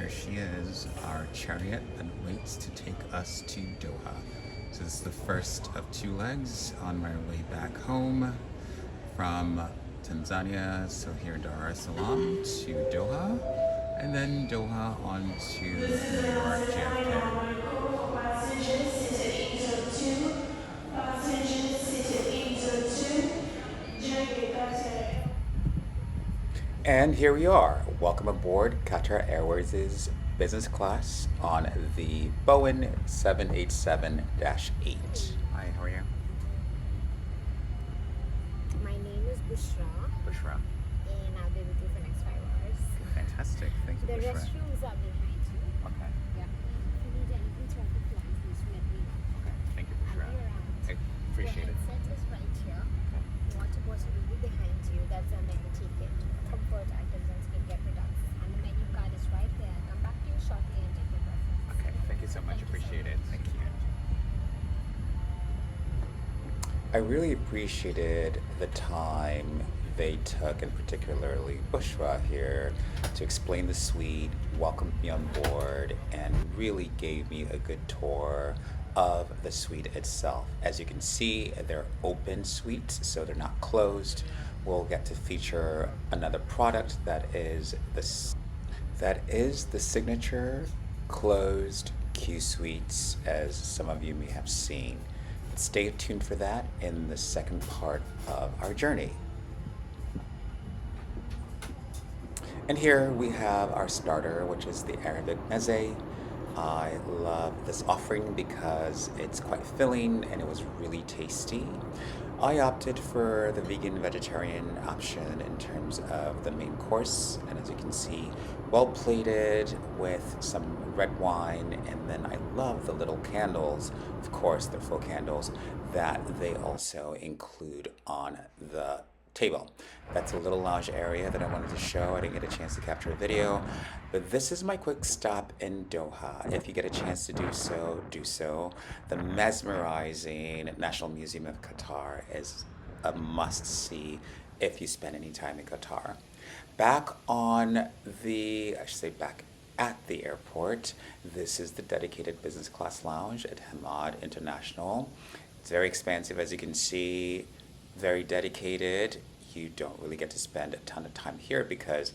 here she is, our chariot that waits to take us to Doha. So this is the first of two legs on my way back home from Tanzania, so here Dar es Salaam to Doha, and then Doha on to New York JFK. And here we are. Welcome aboard Qatar Airways' business class on the Boeing 787-8. Hi, how are you? My name is Bushra, Bushra. and I'll be with you for the next 5 hours. Fantastic. Thank you, The Bushra. restrooms are behind you. Okay. Yeah. If you need anything throughout the flight, please let me know. Okay. Thank you, I'll Bushra. be around. I appreciate it. The headset is right here. Water bottle will be behind you. That's a menu ticket. Comfort items and skincare products. And the menu card is right there. Come back to you shortly and take your preference. Okay. Thank you so much. Appreciate it. Thank you. I really appreciated the time they took, and particularly Bushra here, to explain the suite, welcomed me on board, and really gave me a good tour of the suite itself. As you can see, they're open suites, so they're not closed. We'll get to feature another product that is the signature closed QSuites, as some of you may have seen. Stay tuned for that in the second part of our journey. And here we have our starter, which is the Arabic meze. I love this offering because it's quite filling and it was really tasty. I opted for the vegan vegetarian option in terms of the main course, and as you can see, well plated with some red wine, and then I love the little candles, of course they're full candles, that they also include on the table. That's a little lounge area that I wanted to show. I didn't get a chance to capture a video, but this is my quick stop in Doha. If you get a chance to do so, do so. The mesmerizing National Museum of Qatar is a must-see if you spend any time in Qatar. Back at the airport, this is the dedicated business class lounge at Hamad International. It's very expansive, as you can see, very dedicated. You don't really get to spend a ton of time here because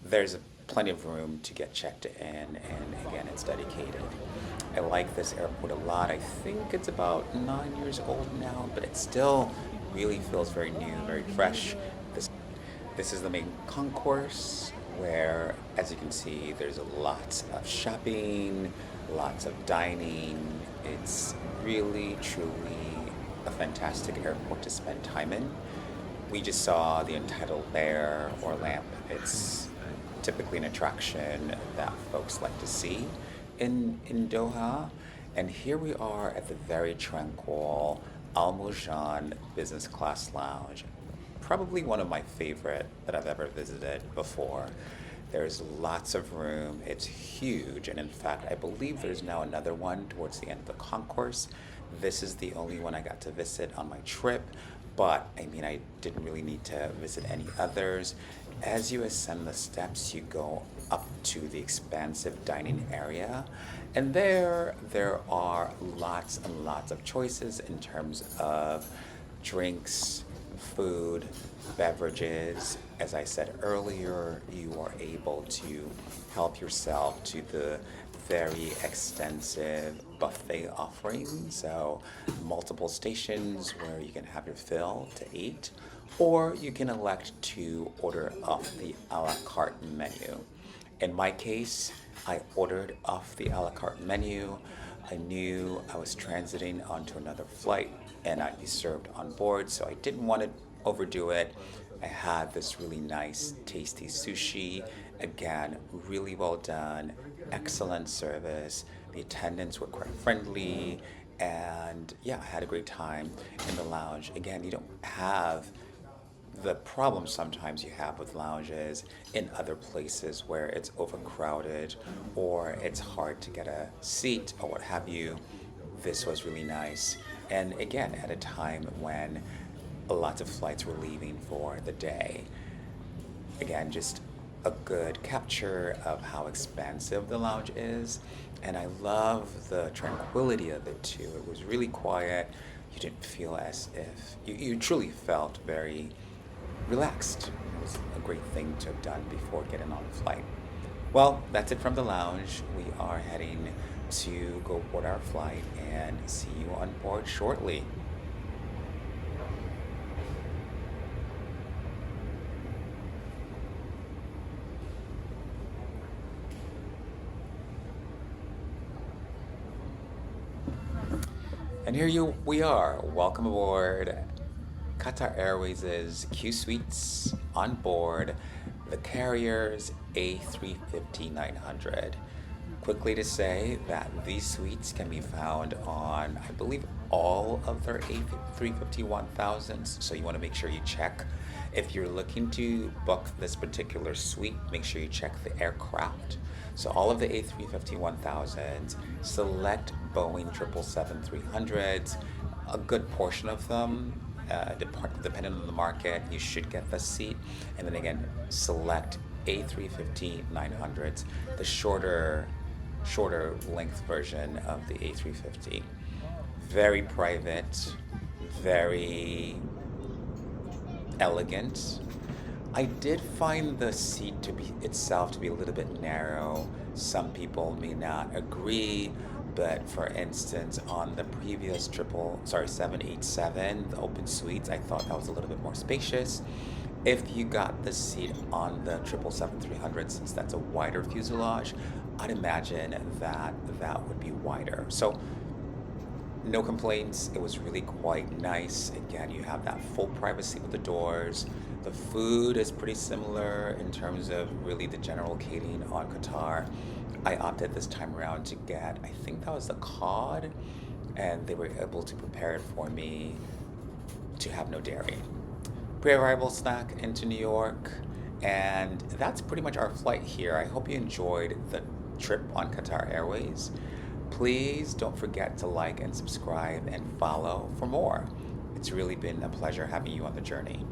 there's plenty of room to get checked in, and again, it's dedicated. I like this airport a lot. I think it's about 9 years old now, but it still really feels very new, very fresh. This is the main concourse where, as you can see, there's lots of shopping, lots of dining. It's really, truly a fantastic airport to spend time in. We just saw the entitled bear or lamp. It's typically an attraction that folks like to see in Doha. And here we are at the very tranquil Al Mujan Business Class Lounge. Probably one of my favorite that I've ever visited before. There's lots of room. It's huge. And in fact, I believe there's now another one towards the end of the concourse. This is the only one I got to visit on my trip, but I mean, I didn't really need to visit any others. As you ascend the steps, you go up to the expansive dining area, and there are lots and lots of choices in terms of drinks, food, beverages. As I said earlier, you are able to help yourself to the very extensive buffet offering. So multiple stations where you can have your fill to eat, or you can elect to order off the a la carte menu. In my case, I ordered off the a la carte menu. I knew I was transiting onto another flight and I'd be served on board, so I didn't want to overdo it. I had this really nice, tasty sushi. Again, really well done, excellent service. The attendants were quite friendly, and yeah, I had a great time in the lounge. Again, you don't have the problem sometimes you have with lounges in other places where it's overcrowded or it's hard to get a seat or what have you. This was really nice. And again, at a time when lots of flights were leaving for the day. Again, just a good capture of how expansive the lounge is. And I love the tranquility of it too. It was really quiet. You didn't feel as if you truly felt very relaxed. It was a great thing to have done before getting on the flight. Well, that's it from the lounge. We are heading to go board our flight and see you on board shortly. And we are. Welcome aboard Qatar Airways' QSuites on board the carrier's A350-900. Quickly to say that these suites can be found on, I believe, all of their A350-1000s, so you want to make sure you check. If you're looking to book this particular suite, make sure you check the aircraft. So all of the A350-1000s, select Boeing 777-300s, a good portion of them, depending on the market, you should get the seat. And then again, select A350-900s, the shorter length version of the A350. Very private, very elegant. I did find the seat itself to be a little bit narrow. Some people may not agree, but for instance, on the previous 787, the open suites, I thought that was a little bit more spacious. If you got the seat on the 777-300, since that's a wider fuselage, I'd imagine that would be wider. So no complaints. It was really quite nice. Again, you have that full privacy with the doors. The food is pretty similar in terms of really the general catering on Qatar. I opted this time around to get, I think that was the cod, and they were able to prepare it for me to have no dairy. Pre-arrival snack into New York, and that's pretty much our flight here. I hope you enjoyed the trip on Qatar Airways. Please don't forget to like and subscribe and follow for more. It's really been a pleasure having you on the journey.